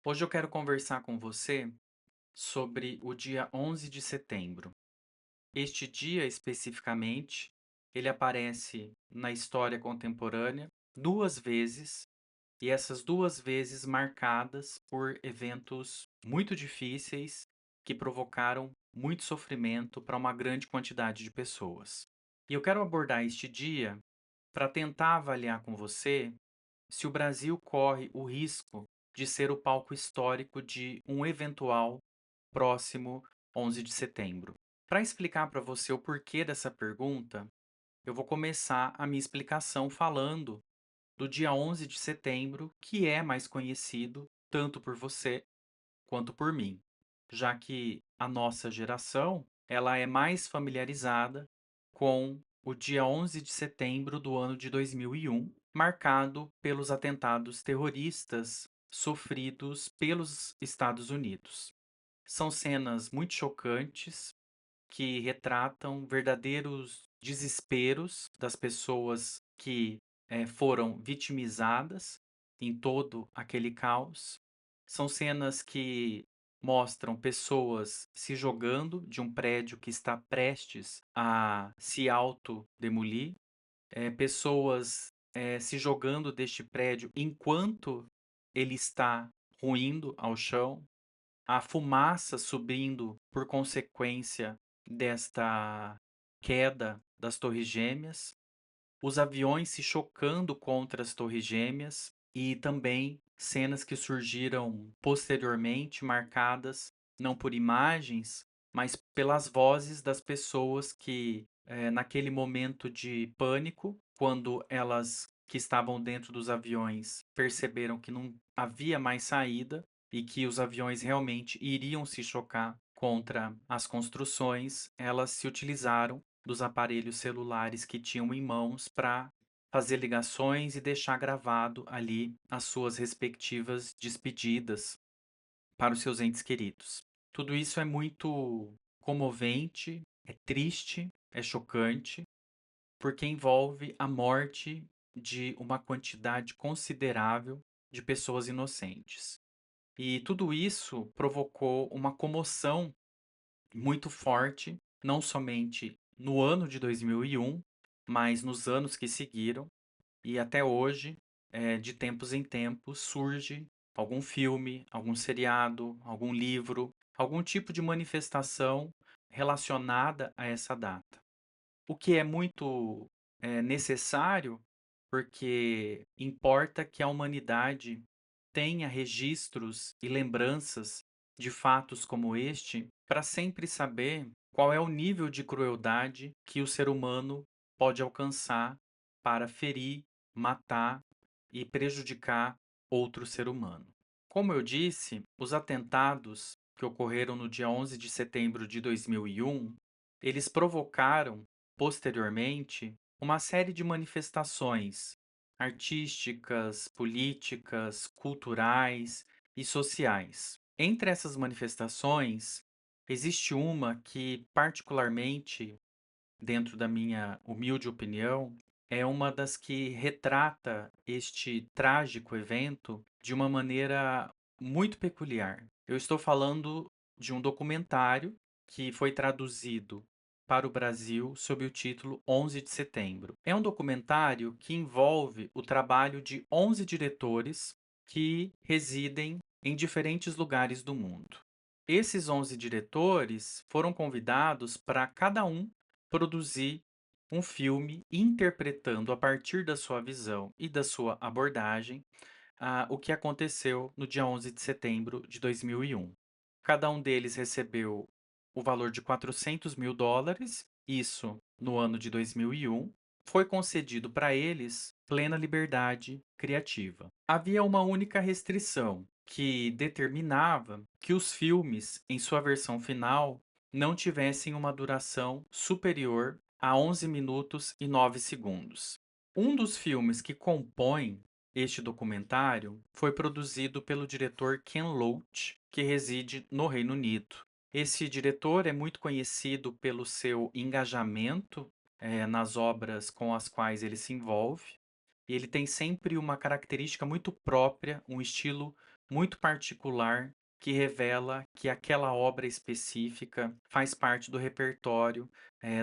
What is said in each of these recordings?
Hoje eu quero conversar com você sobre o dia 11 de setembro. Este dia especificamente, ele aparece na história contemporânea 2 vezes, e essas 2 vezes marcadas por eventos muito difíceis que provocaram muito sofrimento para uma grande quantidade de pessoas. E eu quero abordar este dia para tentar avaliar com você se o Brasil corre o risco de ser o palco histórico de um eventual próximo 11 de setembro. Para explicar para você o porquê dessa pergunta, eu vou começar a minha explicação falando do dia 11 de setembro, que é mais conhecido tanto por você quanto por mim, já que a nossa geração, ela é mais familiarizada com o dia 11 de setembro do ano de 2001, marcado pelos atentados terroristas sofridos pelos Estados Unidos. São cenas muito chocantes que retratam verdadeiros desesperos das pessoas que foram vitimizadas em todo aquele caos. São cenas que mostram pessoas se jogando de um prédio que está prestes a se autodemolir, pessoas se jogando deste prédio enquanto ele está ruindo ao chão, a fumaça subindo por consequência desta queda das Torres Gêmeas, os aviões se chocando contra as Torres Gêmeas e também cenas que surgiram posteriormente, marcadas não por imagens, mas pelas vozes das pessoas que, naquele momento de pânico, quando elas que estavam dentro dos aviões perceberam que não havia mais saída e que os aviões realmente iriam se chocar contra as construções, elas se utilizaram dos aparelhos celulares que tinham em mãos para fazer ligações e deixar gravado ali as suas respectivas despedidas para os seus entes queridos. Tudo isso é muito comovente, é triste, é chocante, porque envolve a morte de uma quantidade considerável de pessoas inocentes. E tudo isso provocou uma comoção muito forte, não somente no ano de 2001, mas nos anos que seguiram, e até hoje, de tempos em tempos, surge algum filme, algum seriado, algum livro, algum tipo de manifestação relacionada a essa data. O que é muito necessário, porque importa que a humanidade tenha registros e lembranças de fatos como este, para sempre saber qual é o nível de crueldade que o ser humano pode alcançar para ferir, matar e prejudicar outro ser humano. Como eu disse, os atentados que ocorreram no dia 11 de setembro de 2001, eles provocaram, posteriormente, uma série de manifestações artísticas, políticas, culturais e sociais. Entre essas manifestações, existe uma que, particularmente, dentro da minha humilde opinião, é uma das que retrata este trágico evento de uma maneira muito peculiar. Eu estou falando de um documentário que foi traduzido para o Brasil sob o título 11 de Setembro. É um documentário que envolve o trabalho de 11 diretores que residem em diferentes lugares do mundo. Esses 11 diretores foram convidados para cada um produzir um filme interpretando a partir da sua visão e da sua abordagem o que aconteceu no dia 11 de setembro de 2001. Cada um deles recebeu o valor de US$ 400.000, isso no ano de 2001. Foi concedido para eles plena liberdade criativa. Havia uma única restrição que determinava que os filmes, em sua versão final, não tivessem uma duração superior a 11 minutos e 9 segundos. Um dos filmes que compõem este documentário foi produzido pelo diretor Ken Loach, que reside no Reino Unido. Esse diretor é muito conhecido pelo seu engajamento nas obras com as quais ele se envolve. E ele tem sempre uma característica muito própria, um estilo muito particular que revela que aquela obra específica faz parte do repertório,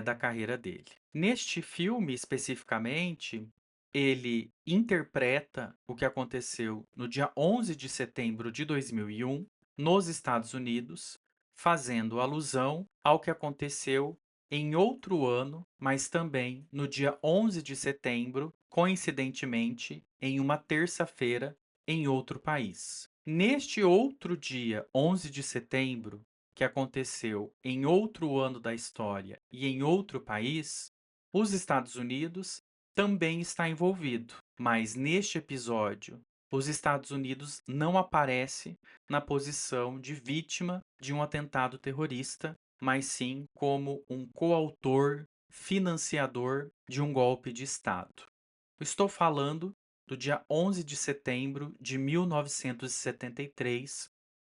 da carreira dele. Neste filme, especificamente, ele interpreta o que aconteceu no dia 11 de setembro de 2001, nos Estados Unidos, fazendo alusão ao que aconteceu em outro ano, mas também no dia 11 de setembro, coincidentemente, em uma terça-feira, em outro país. Neste outro dia, 11 de setembro, que aconteceu em outro ano da história e em outro país, os Estados Unidos também está envolvido, mas neste episódio, os Estados Unidos não aparece na posição de vítima de um atentado terrorista, mas sim como um coautor, financiador de um golpe de Estado. Estou falando do dia 11 de setembro de 1973,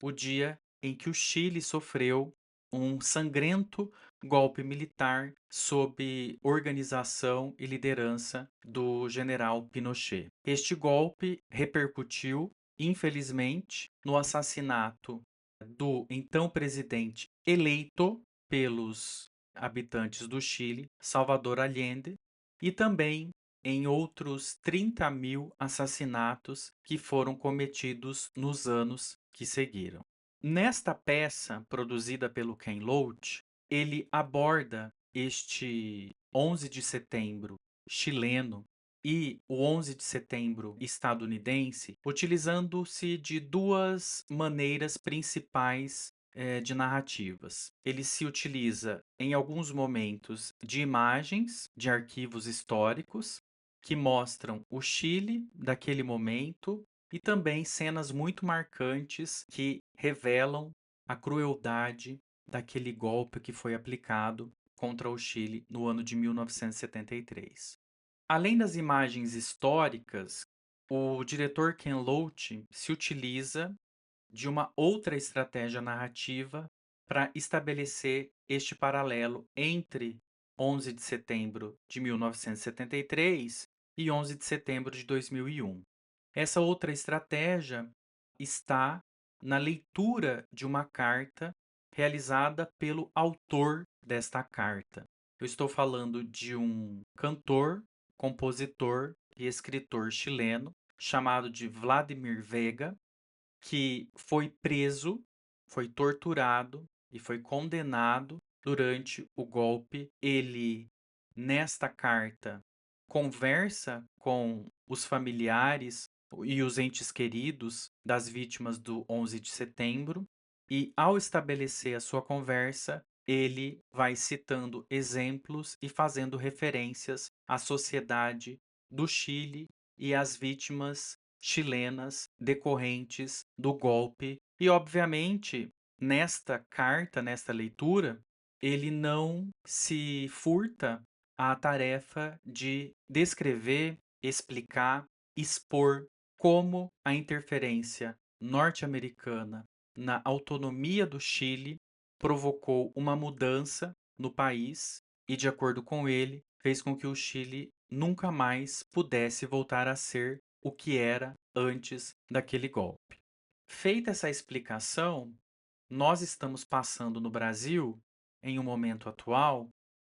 o dia em que o Chile sofreu um sangrento golpe militar sob organização e liderança do general Pinochet. Este golpe repercutiu, infelizmente, no assassinato do então presidente eleito pelos habitantes do Chile, Salvador Allende, e também em outros 30.000 assassinatos que foram cometidos nos anos que seguiram. Nesta peça, produzida pelo Ken Loach, ele aborda este 11 de setembro chileno e o 11 de setembro estadunidense, utilizando-se de duas maneiras principais de narrativas. Ele se utiliza, em alguns momentos, de imagens de arquivos históricos que mostram o Chile daquele momento e também cenas muito marcantes que revelam a crueldade daquele golpe que foi aplicado contra o Chile no ano de 1973. Além das imagens históricas, o diretor Ken Loach se utiliza de uma outra estratégia narrativa para estabelecer este paralelo entre 11 de setembro de 1973 e 11 de setembro de 2001. Essa outra estratégia está na leitura de uma carta realizada pelo autor desta carta. Eu estou falando de um cantor, compositor e escritor chileno chamado de Vladimir Vega, que foi preso, foi torturado e foi condenado durante o golpe. Ele, nesta carta, conversa com os familiares e os entes queridos das vítimas do 11 de setembro, e ao estabelecer a sua conversa, ele vai citando exemplos e fazendo referências à sociedade do Chile e às vítimas chilenas decorrentes do golpe. E, obviamente, nesta carta, nesta leitura, ele não se furta à tarefa de descrever, explicar, expor como a interferência norte-americana na autonomia do Chile provocou uma mudança no país e, de acordo com ele, fez com que o Chile nunca mais pudesse voltar a ser o que era antes daquele golpe. Feita essa explicação, nós estamos passando no Brasil, em um momento atual,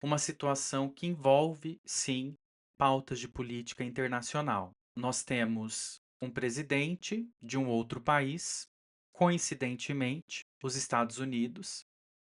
uma situação que envolve, sim, pautas de política internacional. Nós temos um presidente de um outro país, coincidentemente, os Estados Unidos,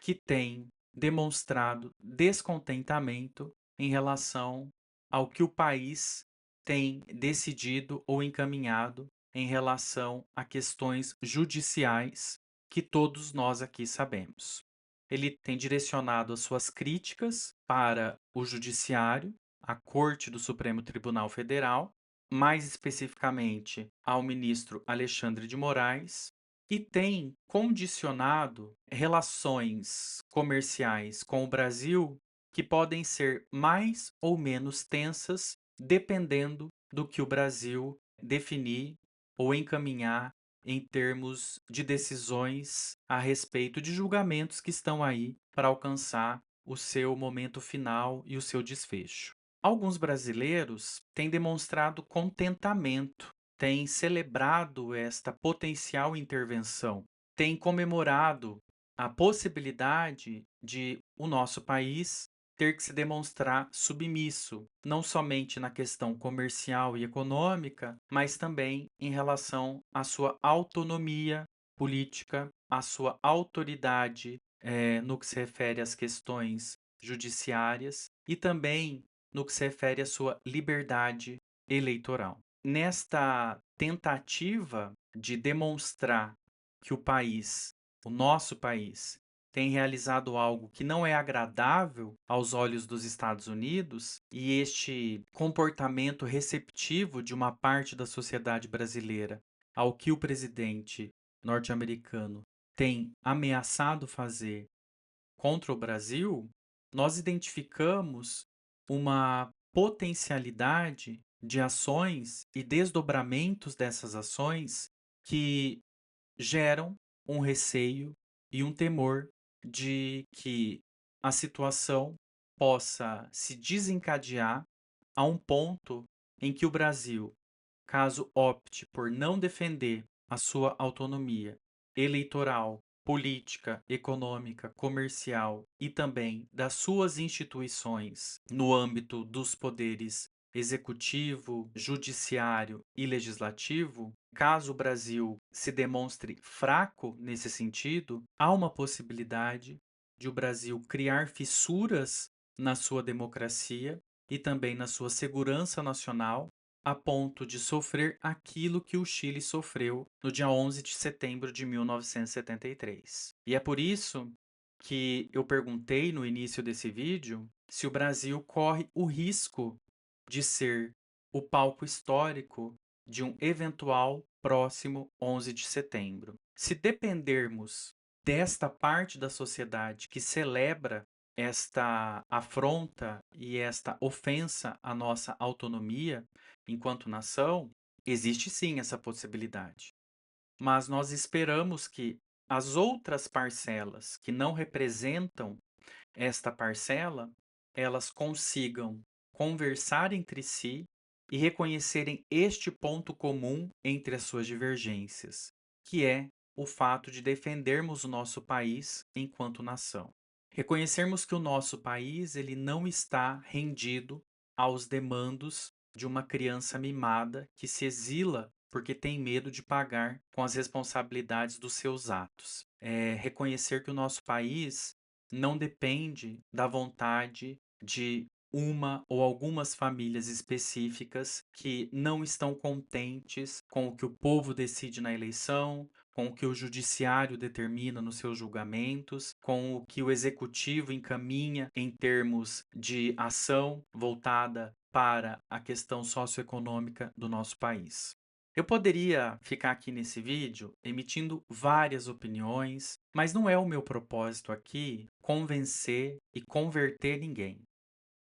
que tem demonstrado descontentamento em relação ao que o país tem decidido ou encaminhado em relação a questões judiciais que todos nós aqui sabemos. Ele tem direcionado as suas críticas para o Judiciário, a Corte do Supremo Tribunal Federal, mais especificamente ao ministro Alexandre de Moraes, e tem condicionado relações comerciais com o Brasil que podem ser mais ou menos tensas dependendo do que o Brasil definir ou encaminhar em termos de decisões a respeito de julgamentos que estão aí para alcançar o seu momento final e o seu desfecho. Alguns brasileiros têm demonstrado contentamento, tem celebrado esta potencial intervenção, tem comemorado a possibilidade de o nosso país ter que se demonstrar submisso, não somente na questão comercial e econômica, mas também em relação à sua autonomia política, à sua autoridade, no que se refere às questões judiciárias e também no que se refere à sua liberdade eleitoral. Nesta tentativa de demonstrar que o nosso país, tem realizado algo que não é agradável aos olhos dos Estados Unidos, e este comportamento receptivo de uma parte da sociedade brasileira ao que o presidente norte-americano tem ameaçado fazer contra o Brasil, nós identificamos uma potencialidade de ações e desdobramentos dessas ações que geram um receio e um temor de que a situação possa se desencadear a um ponto em que o Brasil, caso opte por não defender a sua autonomia eleitoral, política, econômica, comercial e também das suas instituições no âmbito dos poderes executivo, judiciário e legislativo, caso o Brasil se demonstre fraco nesse sentido, há uma possibilidade de o Brasil criar fissuras na sua democracia e também na sua segurança nacional, a ponto de sofrer aquilo que o Chile sofreu no dia 11 de setembro de 1973. E é por isso que eu perguntei no início desse vídeo se o Brasil corre o risco de ser o palco histórico de um eventual próximo 11 de setembro. Se dependermos desta parte da sociedade que celebra esta afronta e esta ofensa à nossa autonomia enquanto nação, existe sim essa possibilidade. Mas nós esperamos que as outras parcelas que não representam esta parcela, elas consigam conversar entre si e reconhecerem este ponto comum entre as suas divergências, que é o fato de defendermos o nosso país enquanto nação. Reconhecermos que o nosso país ele não está rendido aos demandos de uma criança mimada que se exila porque tem medo de pagar com as responsabilidades dos seus atos. É reconhecer que o nosso país não depende da vontade de uma ou algumas famílias específicas que não estão contentes com o que o povo decide na eleição, com o que o judiciário determina nos seus julgamentos, com o que o executivo encaminha em termos de ação voltada para a questão socioeconômica do nosso país. Eu poderia ficar aqui nesse vídeo emitindo várias opiniões, mas não é o meu propósito aqui convencer e converter ninguém.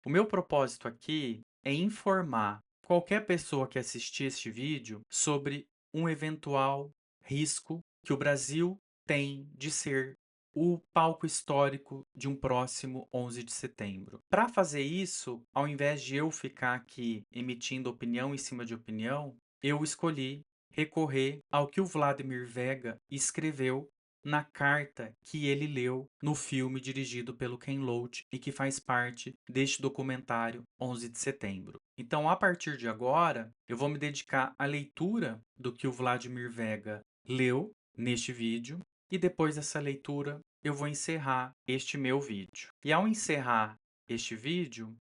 O meu propósito aqui é informar qualquer pessoa que assistir este vídeo sobre um eventual risco que o Brasil tem de ser o palco histórico de um próximo 11 de setembro. Para fazer isso, ao invés de eu ficar aqui emitindo opinião em cima de opinião, eu escolhi recorrer ao que o Vladimir Vega escreveu na carta que ele leu no filme dirigido pelo Ken Loach e que faz parte deste documentário 11 de setembro. Então, a partir de agora, eu vou me dedicar à leitura do que o Vladimir Vega leu neste vídeo e depois dessa leitura eu vou encerrar este meu vídeo. E ao encerrar este vídeo,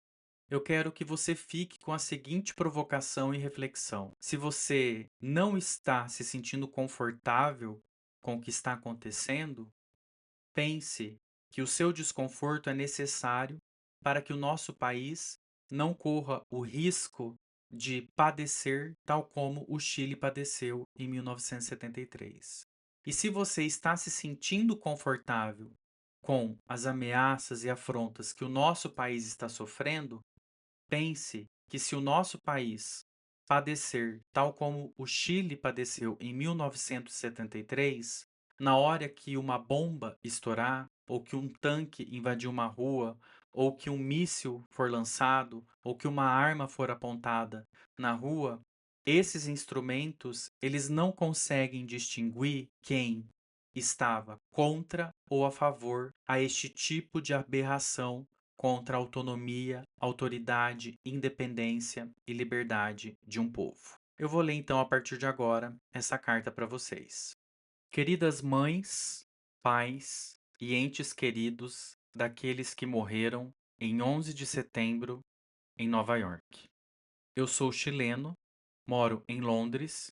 eu quero que você fique com a seguinte provocação e reflexão. Se você não está se sentindo confortável com o que está acontecendo, pense que o seu desconforto é necessário para que o nosso país não corra o risco de padecer tal como o Chile padeceu em 1973. E se você está se sentindo confortável com as ameaças e afrontas que o nosso país está sofrendo, pense que se o nosso país padecer tal como o Chile padeceu em 1973, na hora que uma bomba estourar, ou que um tanque invadir uma rua, ou que um míssil for lançado, ou que uma arma for apontada na rua, Esses instrumentos, eles não conseguem distinguir quem estava contra ou a favor a este tipo de aberração contra a autonomia, autoridade, independência e liberdade de um povo. Eu vou ler então a partir de agora essa carta para vocês. Queridas mães, pais e entes queridos daqueles que morreram em 11 de setembro em Nova York. Eu sou chileno, moro em Londres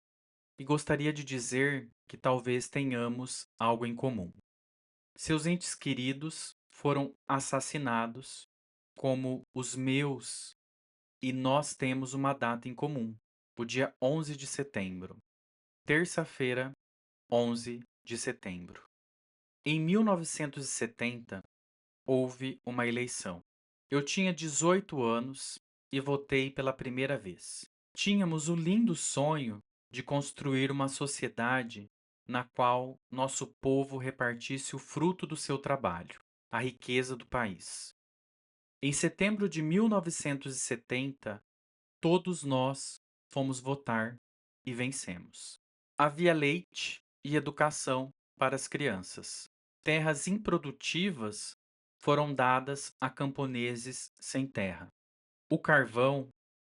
e gostaria de dizer que talvez tenhamos algo em comum. Seus entes queridos foram assassinados, como os meus, e nós temos uma data em comum, o dia 11 de setembro, terça-feira, 11 de setembro. Em 1970, houve uma eleição. Eu tinha 18 anos e votei pela primeira vez. Tínhamos o lindo sonho de construir uma sociedade na qual nosso povo repartisse o fruto do seu trabalho, a riqueza do país. Em setembro de 1970, todos nós fomos votar e vencemos. Havia leite e educação para as crianças. Terras improdutivas foram dadas a camponeses sem terra. O carvão,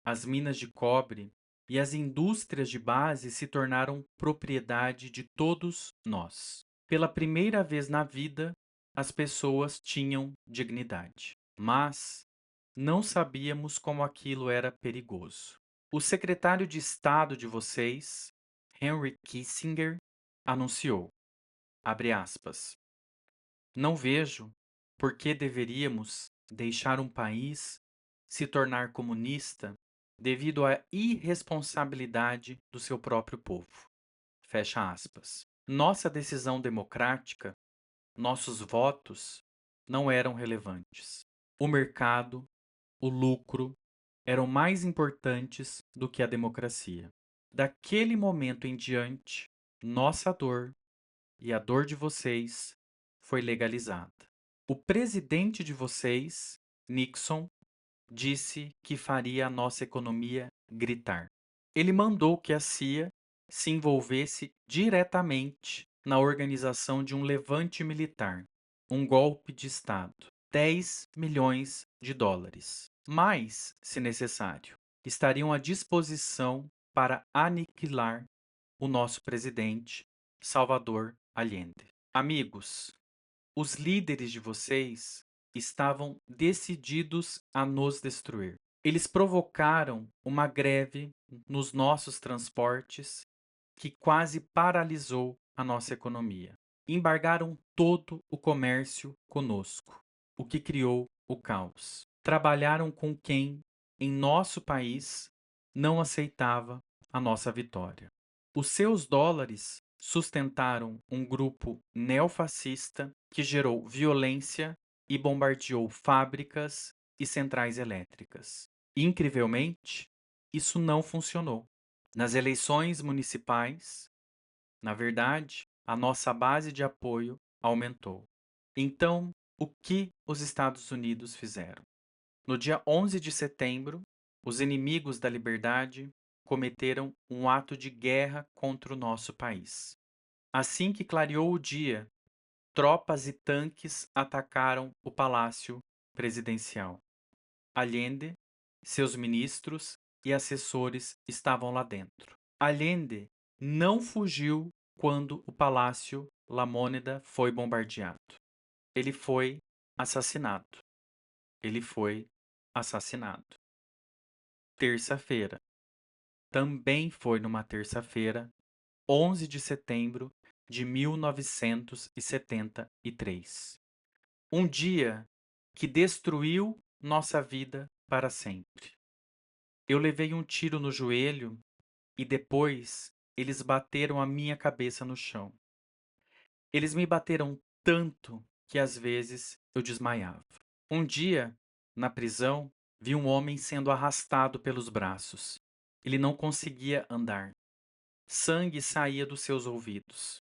as minas de cobre e as indústrias de base se tornaram propriedade de todos nós. Pela primeira vez na vida, as pessoas tinham dignidade. Mas não sabíamos como aquilo era perigoso. O secretário de Estado de vocês, Henry Kissinger, anunciou, abre aspas, não vejo por que deveríamos deixar um país se tornar comunista devido à irresponsabilidade do seu próprio povo. Fecha aspas. Nossa decisão democrática, nossos votos, não eram relevantes. O mercado, o lucro, eram mais importantes do que a democracia. Daquele momento em diante, nossa dor e a dor de vocês foi legalizada. O presidente de vocês, Nixon, disse que faria a nossa economia gritar. Ele mandou que a CIA se envolvesse diretamente na organização de um levante militar, um golpe de Estado. 10 milhões de dólares. Mais, se necessário, estariam à disposição para aniquilar o nosso presidente, Salvador Allende. Amigos, os líderes de vocês estavam decididos a nos destruir. Eles provocaram uma greve nos nossos transportes que quase paralisou a nossa economia. Embargaram todo o comércio conosco, o que criou o caos. Trabalharam com quem, em nosso país, não aceitava a nossa vitória. Os seus dólares sustentaram um grupo neofascista que gerou violência e bombardeou fábricas e centrais elétricas. Incrivelmente, isso não funcionou. Nas eleições municipais, na verdade, a nossa base de apoio aumentou. Então, o que os Estados Unidos fizeram? No dia 11 de setembro, os inimigos da liberdade cometeram um ato de guerra contra o nosso país. Assim que clareou o dia, tropas e tanques atacaram o palácio presidencial. Allende, seus ministros e assessores estavam lá dentro. Allende não fugiu quando o palácio La Môneda foi bombardeado. Ele foi assassinado. Ele foi assassinado. Terça-feira. Também foi numa terça-feira, 11 de setembro de 1973. Um dia que destruiu nossa vida para sempre. Eu levei um tiro no joelho e depois eles bateram a minha cabeça no chão. Eles me bateram tanto que às vezes eu desmaiava. Um dia, na prisão, vi um homem sendo arrastado pelos braços. Ele não conseguia andar. Sangue saía dos seus ouvidos.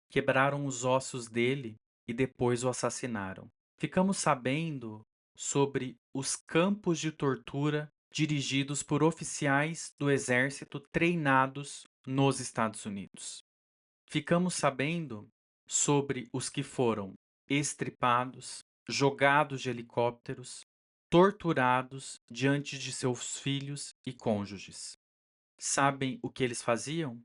Quebraram os ossos dele e depois o assassinaram. Ficamos sabendo sobre os campos de tortura dirigidos por oficiais do exército treinados nos Estados Unidos. Ficamos sabendo sobre os que foram estripados, jogados de helicópteros, torturados diante de seus filhos e cônjuges. Sabem o que eles faziam?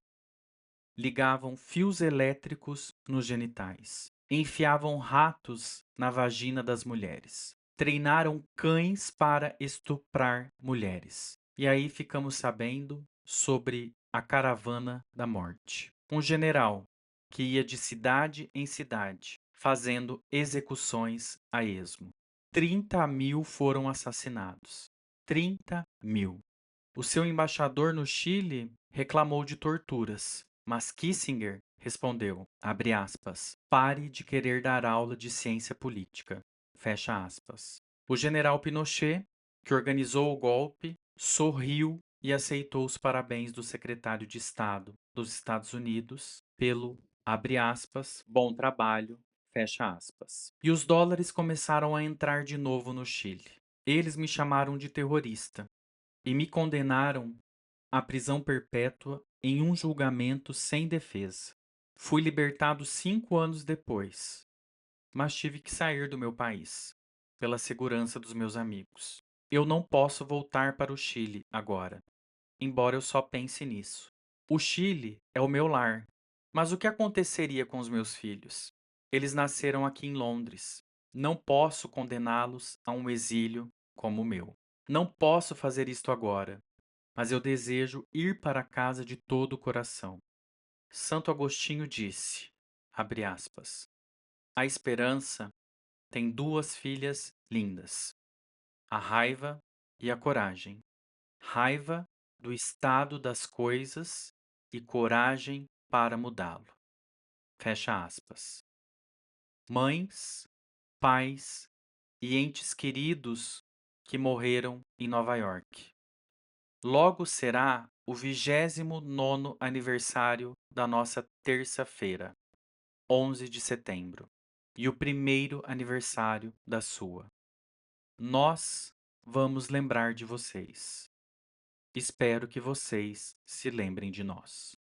Ligavam fios elétricos nos genitais, enfiavam ratos na vagina das mulheres, treinaram cães para estuprar mulheres. E aí ficamos sabendo sobre a caravana da morte. Um general que ia de cidade em cidade, fazendo execuções a esmo. 30.000 foram assassinados. 30.000. O seu embaixador no Chile reclamou de torturas, mas Kissinger respondeu, abre aspas, pare de querer dar aula de ciência política, fecha aspas. O general Pinochet, que organizou o golpe, sorriu e aceitou os parabéns do secretário de Estado dos Estados Unidos pelo, abre aspas, bom trabalho, fecha aspas. E os dólares começaram a entrar de novo no Chile. Eles me chamaram de terrorista e me condenaram à prisão perpétua em um julgamento sem defesa. Fui libertado 5 anos depois, mas tive que sair do meu país, pela segurança dos meus amigos. Eu não posso voltar para o Chile agora, embora eu só pense nisso. O Chile é o meu lar, mas o que aconteceria com os meus filhos? Eles nasceram aqui em Londres. Não posso condená-los a um exílio como o meu. Não posso fazer isto agora, mas eu desejo ir para casa de todo o coração. Santo Agostinho disse, abre aspas, a esperança tem duas filhas lindas, a raiva e a coragem. Raiva do estado das coisas e coragem para mudá-lo. Fecha aspas. Mães, pais e entes queridos que morreram em Nova York. Logo será o 29º aniversário da nossa terça-feira, 11 de setembro, e o primeiro aniversário da sua. Nós vamos lembrar de vocês. Espero que vocês se lembrem de nós.